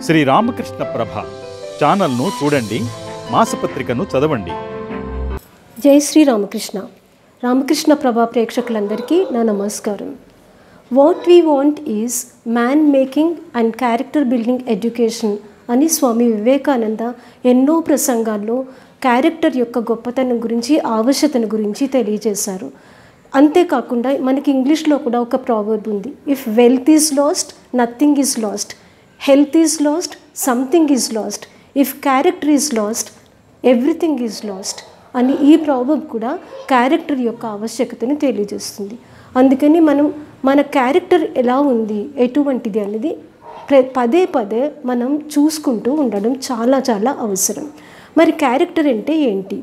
శ్రీ రామకృష్ణ ప్రభ ఛానల్ను చూడండి, మాసపత్రికను చదవండి. జై శ్రీ రామకృష్ణ. రామకృష్ణ ప్రభ ప్రేక్షకులందరికీ నా నమస్కారం. What we want is man making and character building education అని స్వామి వివేకానంద ఎన్నో ప్రసంగాల్లో క్యారెక్టర్ యొక్క గొప్పతనం గురించి, ఆవశ్యకతను గురించి తెలియజేశారు. అంతేకాకుండా మనకి ఇంగ్లీష్లో కూడా ఒక ప్రావర్బ్ ఉంది, if wealth is lost nothing is lost, health is lost something is lost, if character is lost everything is lost అని ఈ ప్రావర్బ్ కూడా క్యారెక్టర్ యొక్క ఆవశ్యకతను తెలియజేస్తుంది. అందుకని మన క్యారెక్టర్ ఎలా ఉంది, ఎటువంటిది అనేది పదే పదే మనం చూసుకుంటూ ఉండడం చాలా చాలా అవసరం. మరి క్యారెక్టర్ అంటే ఏంటి,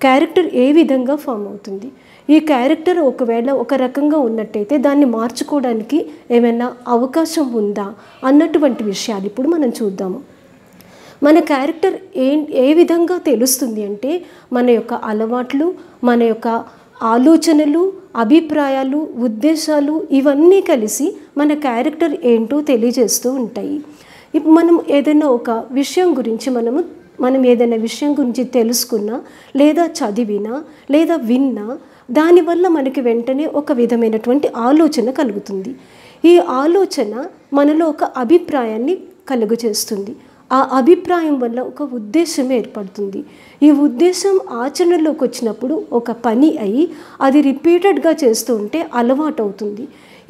క్యారెక్టర్ ఏ విధంగా ఫామ్ అవుతుంది, ఈ క్యారెక్టర్ ఒకవేళ ఒక రకంగా ఉన్నట్టయితే దాన్ని మార్చుకోవడానికి ఏమైనా అవకాశం ఉందా అన్నటువంటి విషయాలు ఇప్పుడు మనం చూద్దాము. మన క్యారెక్టర్ ఏ విధంగా తెలుస్తుంది అంటే మన యొక్క అలవాట్లు, మన యొక్క ఆలోచనలు, అభిప్రాయాలు, ఉద్దేశాలు ఇవన్నీ కలిసి మన క్యారెక్టర్ ఏంటో తెలియజేస్తూ ఉంటాయి. ఇప్పుడు మనం ఏదైనా ఒక విషయం గురించి మనం ఏదైనా విషయం గురించి తెలుసుకున్నా, లేదా చదివినా, లేదా విన్నా, దానివల్ల మనకి వెంటనే ఒక విధమైనటువంటి ఆలోచన కలుగుతుంది. ఈ ఆలోచన మనలో ఒక అభిప్రాయాన్ని కలుగు చేస్తుంది. ఆ అభిప్రాయం వల్ల ఒక ఉద్దేశం ఏర్పడుతుంది. ఈ ఉద్దేశం ఆచరణలోకి వచ్చినప్పుడు ఒక పని అయి అది రిపీటెడ్గా చేస్తూ ఉంటే అలవాటు అవుతుంది.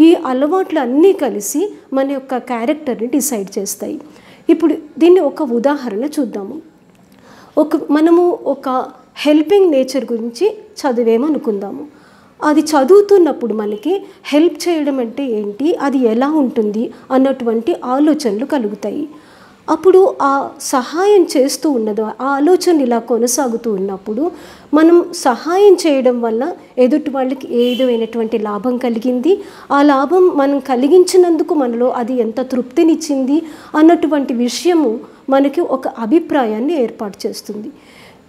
ఈ అలవాట్లు అన్నీ కలిసి మన యొక్క క్యారెక్టర్ని డిసైడ్ చేస్తాయి. ఇప్పుడు దీన్ని ఒక ఉదాహరణ చూద్దాము. మనము ఒక హెల్పింగ్ నేచర్ గురించి చదివేమనుకుందాము. అది చదువుతున్నప్పుడు మనకి హెల్ప్ చేయడం అంటే ఏంటి, అది ఎలా ఉంటుంది అన్నటువంటి ఆలోచనలు కలుగుతాయి. అప్పుడు ఆ సహాయం చేస్తూ ఉన్నదో ఆ ఆలోచన ఇలా కొనసాగుతూ ఉన్నప్పుడు మనం సహాయం చేయడం వల్ల ఎదుటి వాళ్ళకి ఏదైనటువంటి లాభం కలిగింది, ఆ లాభం మనం కలిగించినందుకు మనలో అది ఎంత తృప్తినిచ్చింది అన్నటువంటి విషయము మనకి ఒక అభిప్రాయాన్ని ఏర్పాటు చేస్తుంది.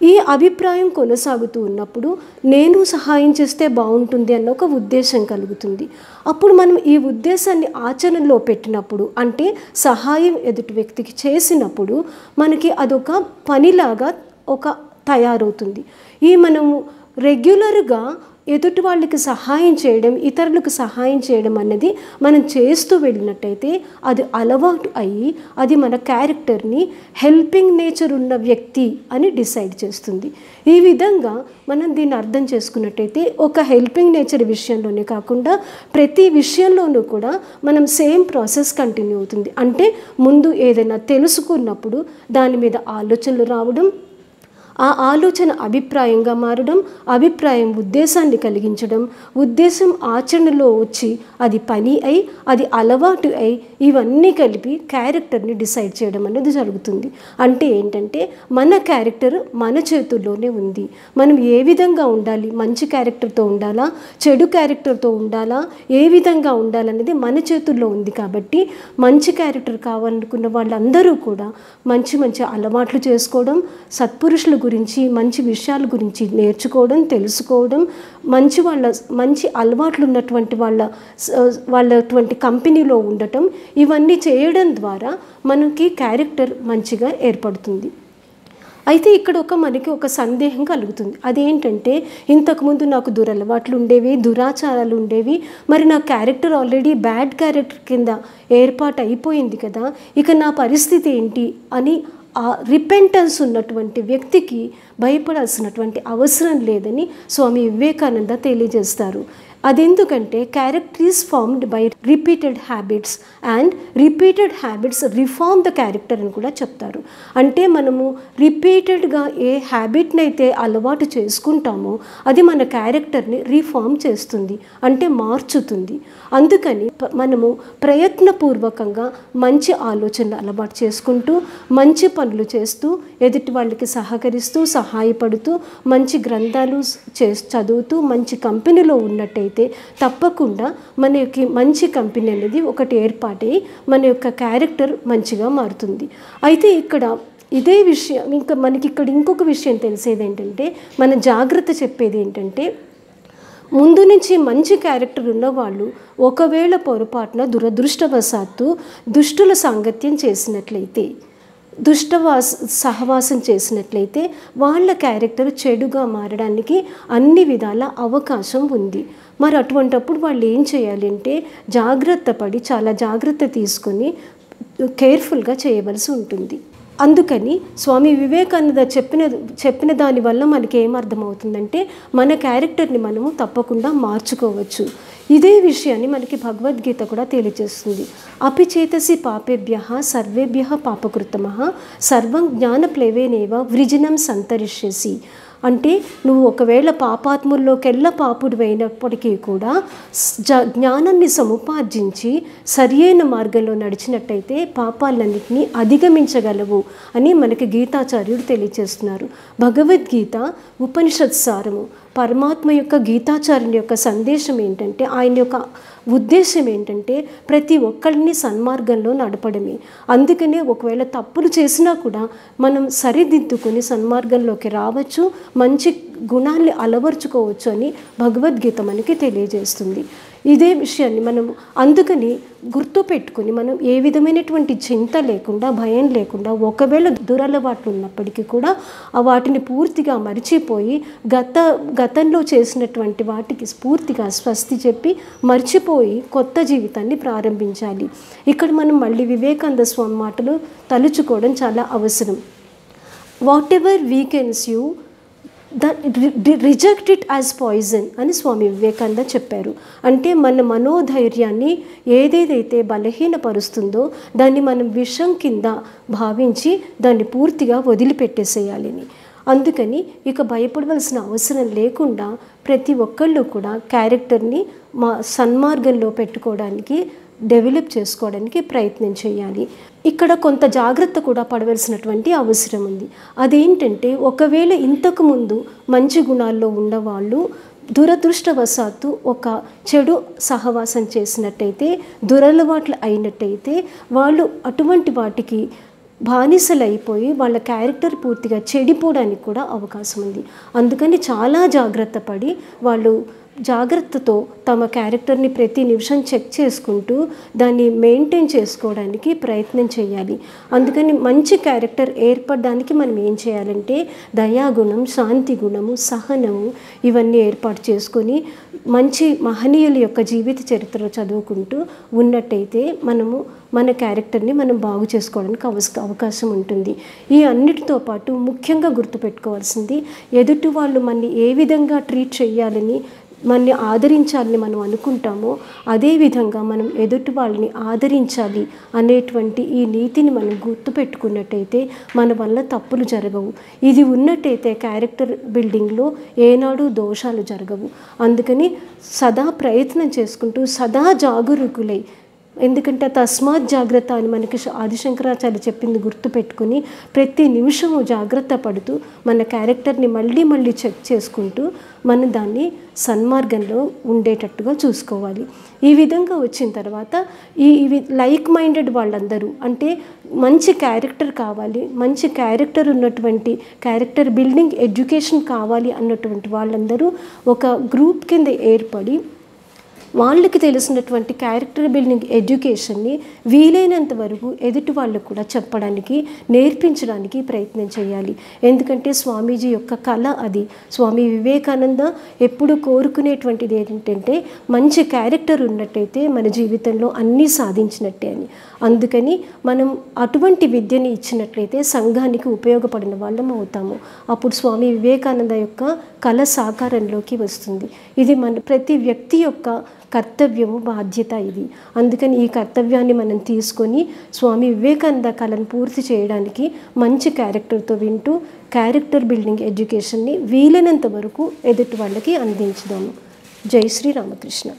ఈ అభిప్రాయం కొనసాగుతూ ఉన్నప్పుడు నేను సహాయం చేస్తే బాగుంటుంది అన్న ఒక ఉద్దేశం కలుగుతుంది. అప్పుడు మనం ఈ ఉద్దేశాన్ని ఆచరణలో పెట్టినప్పుడు, అంటే సహాయం ఎదుటి వ్యక్తికి చేసినప్పుడు మనకి అదొక పనిలాగా తయారవుతుంది. మనము రెగ్యులర్గా ఎదుటి వాళ్ళకి సహాయం చేయడం, ఇతరులకు సహాయం చేయడం అన్నది మనం చేస్తూ వెళ్ళినట్టయితే అది అలవాటు అయ్యి అది మన క్యారెక్టర్ని హెల్పింగ్ నేచర్ ఉన్న వ్యక్తి అని డిసైడ్ చేస్తుంది. ఈ విధంగా మనం దీన్ని అర్థం చేసుకున్నట్టయితే ఒక హెల్పింగ్ నేచర్ విషయంలోనే కాకుండా ప్రతి విషయంలోనూ కూడా మనం సేమ్ ప్రాసెస్ కంటిన్యూ అవుతుంది. అంటే ముందు ఏదైనా తెలుసుకున్నప్పుడు దాని మీద ఆలోచనలు రావడం, ఆ ఆలోచన అభిప్రాయంగా మారడం, అభిప్రాయం ఉద్దేశాన్ని కలిగించడం, ఉద్దేశం ఆచరణలో వచ్చి అది పని అయి అది అలవాటు అయి ఇవన్నీ కలిపి క్యారెక్టర్ని డిసైడ్ చేయడం అనేది జరుగుతుంది. అంటే ఏంటంటే మన క్యారెక్టర్ మన చేతుల్లోనే ఉంది. మనం ఏ విధంగా ఉండాలి, మంచి క్యారెక్టర్తో ఉండాలా, చెడు క్యారెక్టర్తో ఉండాలా, ఏ విధంగా ఉండాలనేది మన చేతుల్లో ఉంది. కాబట్టి మంచి క్యారెక్టర్ కావాలనుకున్న వాళ్ళందరూ కూడా మంచి మంచి అలవాట్లు చేసుకోవడం, సత్పురుషుల గురించి మంచి విషయాల గురించి నేర్చుకోవడం, తెలుసుకోవడం, మంచి అలవాట్లు ఉన్నటువంటి వాళ్ళటువంటి కంపెనీలో ఉండటం, ఇవన్నీ చేయడం ద్వారా మనకి క్యారెక్టర్ మంచిగా ఏర్పడుతుంది. అయితే ఇక్కడ మనకి ఒక సందేహం కలుగుతుంది. అదేంటంటే ఇంతకుముందు నాకు దురలవాట్లు ఉండేవి, దురాచారాలు ఉండేవి, మరి నా క్యారెక్టర్ ఆల్రెడీ బ్యాడ్ క్యారెక్టర్ కింద ఏర్పాటు అయిపోయింది కదా, ఇక నా పరిస్థితి ఏంటి అని ఆ రిపెంటెన్స్ ఉన్నటువంటి వ్యక్తికి భయపడాల్సినటువంటి అవసరం లేదని స్వామి వివేకానంద తెలియజేస్తారు. అదెందుకంటే character is formed by repeated habits and repeated habits reform the character అని కూడా చెప్తారు. అంటే మనము రిపీటెడ్గా ఏ హ్యాబిట్ని అయితే అలవాటు చేసుకుంటామో అది మన క్యారెక్టర్ని రిఫార్మ్ చేస్తుంది, అంటే మార్చుతుంది. అందుకని మనము ప్రయత్నపూర్వకంగా మంచి ఆలోచనలు అలవాటు చేసుకుంటూ, మంచి పనులు చేస్తూ, ఎదుటి వాళ్ళకి సహకరిస్తూ, సహాయపడుతూ, మంచి గ్రంథాలు చదువుతూ, మంచి కంపెనీలో ఉన్నట్టయితే తప్పకుండా మన యొక్క మంచి కంపెనీ అనేది ఒకటి ఏర్పాటై మన యొక్క క్యారెక్టర్ మంచిగా మారుతుంది. అయితే ఇక్కడ ఇదే విషయం మనకి ఇక్కడ ఇంకొక విషయం తెలిసేది ఏంటంటే, మన జాగ్రత్త చెప్పేది ఏంటంటే ముందు నుంచి మంచి క్యారెక్టర్ ఉన్నవాళ్ళు ఒకవేళ పొరపాటున దురదృష్టవశాత్తు దుష్టుల సాంగత్యం చేసినట్లయితే, సహవాసం చేసినట్లయితే వాళ్ళ క్యారెక్టర్ చెడుగా మారడానికి అన్ని విధాల అవకాశం ఉంది. మరి అటువంటప్పుడు వాళ్ళు ఏం చేయాలంటే జాగ్రత్త పడి, చాలా జాగ్రత్త తీసుకొని కేర్ఫుల్గా చేయవలసి ఉంటుంది. అందుకని స్వామి వివేకానంద చెప్పిన దానివల్ల మనకి ఏమర్థమవుతుందంటే మన క్యారెక్టర్ని మనము తప్పకుండా మార్చుకోవచ్చు. ఇదే విషయాన్ని మనకి భగవద్గీత కూడా తెలియజేస్తుంది. అపిచేతసి పాపేభ్యః సర్వేభ్యః పాపకృతమః సర్వం జ్ఞానప్లవేనేవ వృజినం సంతరిష్యసి. అంటే నువ్వు ఒకవేళ పాపాత్ముల్లోకెల్లా పాపుడు అయినప్పటికీ కూడా జ్ఞానాన్ని సముపార్జించి సరియైన మార్గంలో నడిచినట్టయితే పాపాలన్నింటినీ అధిగమించగలవు అని మనకి గీతాచార్యుడు తెలియజేస్తున్నారు. భగవద్గీత ఉపనిషత్ సారము. పరమాత్మ యొక్క గీతాచార్యుని యొక్క సందేశం ఏంటంటే, ఆయన యొక్క ఉద్దేశం ఏంటంటే ప్రతి ఒక్కరిని సన్మార్గంలో నడపడమే. అందుకనే ఒకవేళ తప్పులు చేసినా కూడా మనం సరిదిద్దుకొని సన్మార్గంలోకి రావచ్చు, మంచి గుణాన్ని అలవర్చుకోవచ్చు అని భగవద్గీత మనకి తెలియజేస్తుంది. ఇదే విషయాన్ని మనం అందుకని గుర్తుపెట్టుకుని మనం ఏ విధమైనటువంటి చింత లేకుండా, భయం లేకుండా, ఒకవేళ దురలవాట్లు ఉన్నప్పటికీ కూడా వాటిని పూర్తిగా మర్చిపోయి గతంలో చేసినటువంటి వాటికి పూర్తిగా స్వస్తి చెప్పి మర్చిపోయి కొత్త జీవితాన్ని ప్రారంభించాలి. ఇక్కడ మనం మళ్ళీ వివేకానంద స్వామి మాటలు తలుచుకోవడం చాలా అవసరం. What ever weakens you reject it as poison అని స్వామి వివేకానంద చెప్పారు. అంటే మన మనోధైర్యాన్ని ఏదేదైతే బలహీనపరుస్తుందో దాన్ని మనం విషం కింద భావించి దాన్ని పూర్తిగా వదిలిపెట్టేసేయాలని. అందుకని ఇక భయపడవలసిన అవసరం లేకుండా ప్రతి ఒక్కళ్ళు కూడా క్యారెక్టర్ని సన్మార్గంలో పెట్టుకోవడానికి, డెవలప్ చేసుకోవడానికి ప్రయత్నం చేయాలి. ఇక్కడ కొంత జాగ్రత్త కూడా పడవలసినటువంటి అవసరం ఉంది. అదేంటంటే ఒకవేళ ఇంతకుముందు మంచి గుణాల్లో ఉన్నవాళ్ళు దురదృష్టవశాత్తు ఒక చెడు సహవాసం చేసినట్టయితే, దురలవాట్లు అయినట్టయితే వాళ్ళు అటువంటి వాటికి బానిసలైపోయి వాళ్ళ క్యారెక్టర్ పూర్తిగా చెడిపోవడానికి కూడా అవకాశం ఉంది. అందుకని చాలా జాగ్రత్త పడి వాళ్ళు జాగ్రత్తతో తమ క్యారెక్టర్ని ప్రతి నిమిషం చెక్ చేసుకుంటూ దాన్ని మెయింటైన్ చేసుకోవడానికి ప్రయత్నం చేయాలి. అందుకని మంచి క్యారెక్టర్ ఏర్పడడానికి మనం ఏం చేయాలంటే దయాగుణం, శాంతి గుణము, సహనము ఇవన్నీ ఏర్పాటు చేసుకొని మంచి మహనీయుల యొక్క జీవిత చరిత్ర చదువుకుంటూ ఉన్నట్టయితే మనము మన క్యారెక్టర్ని మనం బాగు చేసుకోవడానికి అవకాశం ఉంటుంది. ఈ అన్నిటితో పాటు ముఖ్యంగా గుర్తుపెట్టుకోవాల్సింది ఎదుటి వాళ్ళు మనని ఏ విధంగా ట్రీట్ చేయాలని, మనని ఆదరించాలని మనం అనుకుంటామో అదేవిధంగా మనం ఎదుటి వాళ్ళని ఆదరించాలి అనేటువంటి ఈ నీతిని మనం గుర్తుపెట్టుకున్నట్టయితే మన వల్ల తప్పులు జరగవు. ఇది ఉన్నట్టయితే క్యారెక్టర్ బిల్డింగ్లో ఏనాడు దోషాలు జరగవు. అందుకని సదా ప్రయత్నం చేసుకుంటూ సదా జాగరూకులై, ఎందుకంటే తస్మాత్ జాగ్రత్త అని మనకి ఆదిశంకరాచార్య చెప్పింది గుర్తుపెట్టుకుని ప్రతి నిమిషము జాగ్రత్త పడుతూ మన క్యారెక్టర్ని మళ్ళీ మళ్ళీ చెక్ చేసుకుంటూ మనం దాన్ని సన్మార్గంలో ఉండేటట్టుగా చూసుకోవాలి. ఈ విధంగా వచ్చిన తర్వాత ఇవి లైక్ మైండెడ్ వాళ్ళందరూ, అంటే మంచి క్యారెక్టర్ కావాలి, మంచి క్యారెక్టర్ ఉన్నటువంటి క్యారెక్టర్ బిల్డింగ్ ఎడ్యుకేషన్ కావాలి అన్నటువంటి వాళ్ళందరూ ఒక గ్రూప్ కింద ఏర్పడి వాళ్ళకి తెలిసినటువంటి క్యారెక్టర్ బిల్డింగ్ ఎడ్యుకేషన్ని వీలైనంత వరకు ఎదుటి వాళ్ళకు కూడా చెప్పడానికి, నేర్పించడానికి ప్రయత్నం చేయాలి. ఎందుకంటే స్వామీజీ యొక్క కళ అది. స్వామి వివేకానంద ఎప్పుడు కోరుకునేటువంటిది ఏంటంటే మంచి క్యారెక్టర్ ఉన్నట్టయితే మన జీవితంలో అన్నీ సాధించినట్టే అని. అందుకని మనం అటువంటి విద్యని ఇచ్చినట్లయితే సంఘానికి ఉపయోగపడిన వాళ్ళం అవుతాము. అప్పుడు స్వామి వివేకానంద యొక్క కళ సాకారంలోకి వస్తుంది. ఇది మన ప్రతి వ్యక్తి యొక్క కర్తవ్యము, బాధ్యత ఇది. అందుకని ఈ కర్తవ్యాన్ని మనం తీసుకొని స్వామి వివేకానంద కళను పూర్తి చేయడానికి మంచి క్యారెక్టర్తో వింటూ క్యారెక్టర్ బిల్డింగ్ ఎడ్యుకేషన్ని వీలైనంత వరకు ఎదుటి వాళ్ళకి అందించుదాము. జై శ్రీ రామకృష్ణ.